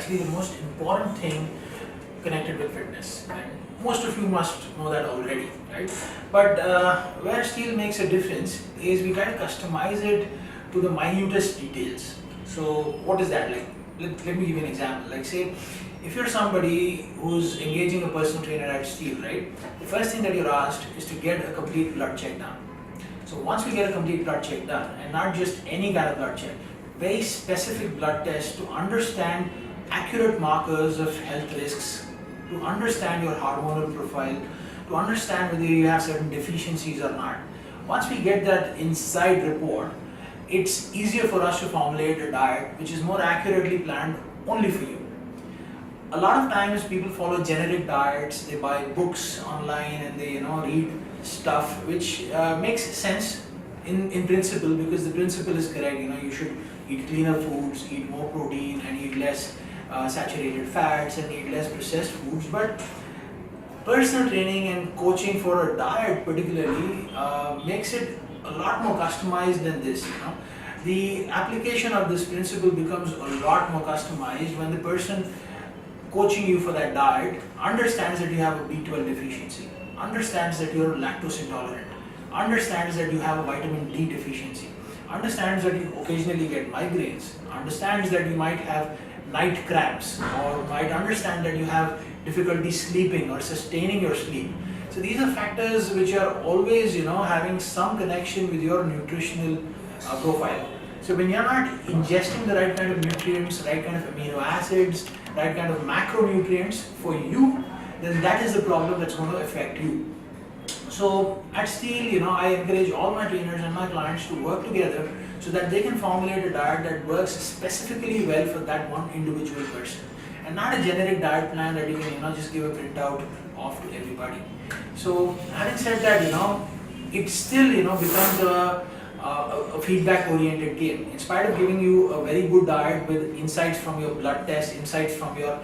actually the most important thing connected with fitness. And most of you must know that already, right? But where steel makes a difference is we try to customize it to the minutest details. So what is that like? Let me give you an example. Like say, if you're somebody who's engaging a personal trainer at steel, right? The first thing that you're asked is to get a complete blood check done. So once we get a complete blood check done, and not just any kind of blood check, very specific blood test to understand accurate markers of health risks, to understand your hormonal profile, to understand whether you have certain deficiencies or not. Once we get that inside report, it's easier for us to formulate a diet which is more accurately planned only for you. A lot of times people follow generic diets, they buy books online and they read stuff which makes sense in principle, because the principle is correct. You should eat cleaner foods, eat more protein and eat less saturated fats and eat less processed foods. But personal training and coaching for a diet particularly makes it a lot more customized than this. The application of this principle becomes a lot more customized when the person coaching you for that diet understands that you have a B12 deficiency, understands that you're lactose intolerant, understands that you have a vitamin D deficiency, understands that you occasionally get migraines, understands that you might have night cramps, or might understand that you have difficulty sleeping or sustaining your sleep. So these are factors which are always having some connection with your nutritional profile. So when you're not ingesting the right kind of nutrients, right kind of amino acids, right kind of macronutrients for you, then that is the problem that's going to affect you. So at Steel, I encourage all my trainers and my clients to work together so that they can formulate a diet that works specifically well for that one individual person, and not a generic diet plan that you can just give a printout off to everybody. So having said that, it still becomes a feedback oriented game. In spite of giving you a very good diet with insights from your blood test, insights from your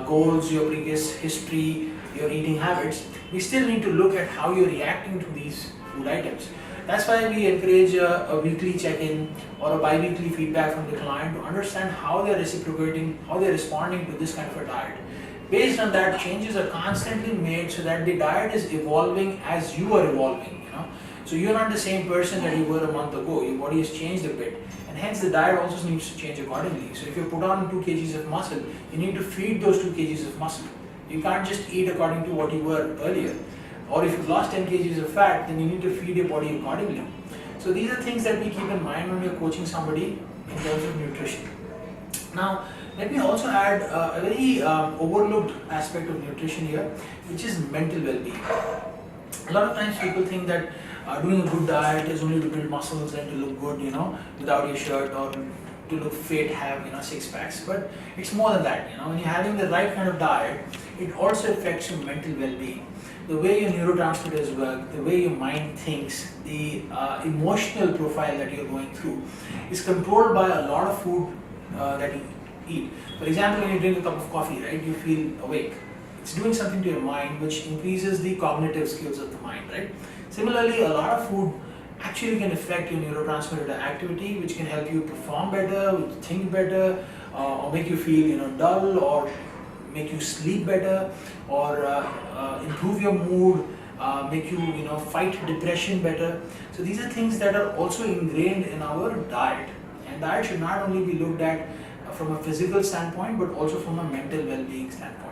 goals, your previous history, your eating habits, we still need to look at how you're reacting to these food items. That's why we encourage a weekly check-in or a bi-weekly feedback from the client to understand how they're reciprocating, how they're responding to this kind of a diet. Based on that, changes are constantly made so that the diet is evolving as you are evolving. So you're not the same person that you were a month ago. Your body has changed a bit, and hence the diet also needs to change accordingly. So if you put on 2 kgs of muscle, you need to feed those 2 kgs of muscle. You can't just eat according to what you were earlier. Or if you've lost 10 kgs of fat, then you need to feed your body accordingly. So these are things that we keep in mind when we're coaching somebody in terms of nutrition. Now, let me also add a very overlooked aspect of nutrition here, which is mental well-being. A lot of times people think that doing a good diet is only to build muscles and to look good, without your shirt, or to look fit, have 6 packs. But it's more than that. When you're having the right kind of diet, it also affects your mental well-being. The way your neurotransmitters work, the way your mind thinks, the emotional profile that you're going through is controlled by a lot of food that you eat. For example, when you drink a cup of coffee, right, you feel awake. It's doing something to your mind which increases the cognitive skills of the mind, right? Similarly, a lot of food actually can affect your neurotransmitter activity, which can help you perform better, think better, or make you feel dull, or make you sleep better, or improve your mood, make you fight depression better. So these are things that are also ingrained in our diet, and diet should not only be looked at from a physical standpoint but also from a mental well-being standpoint.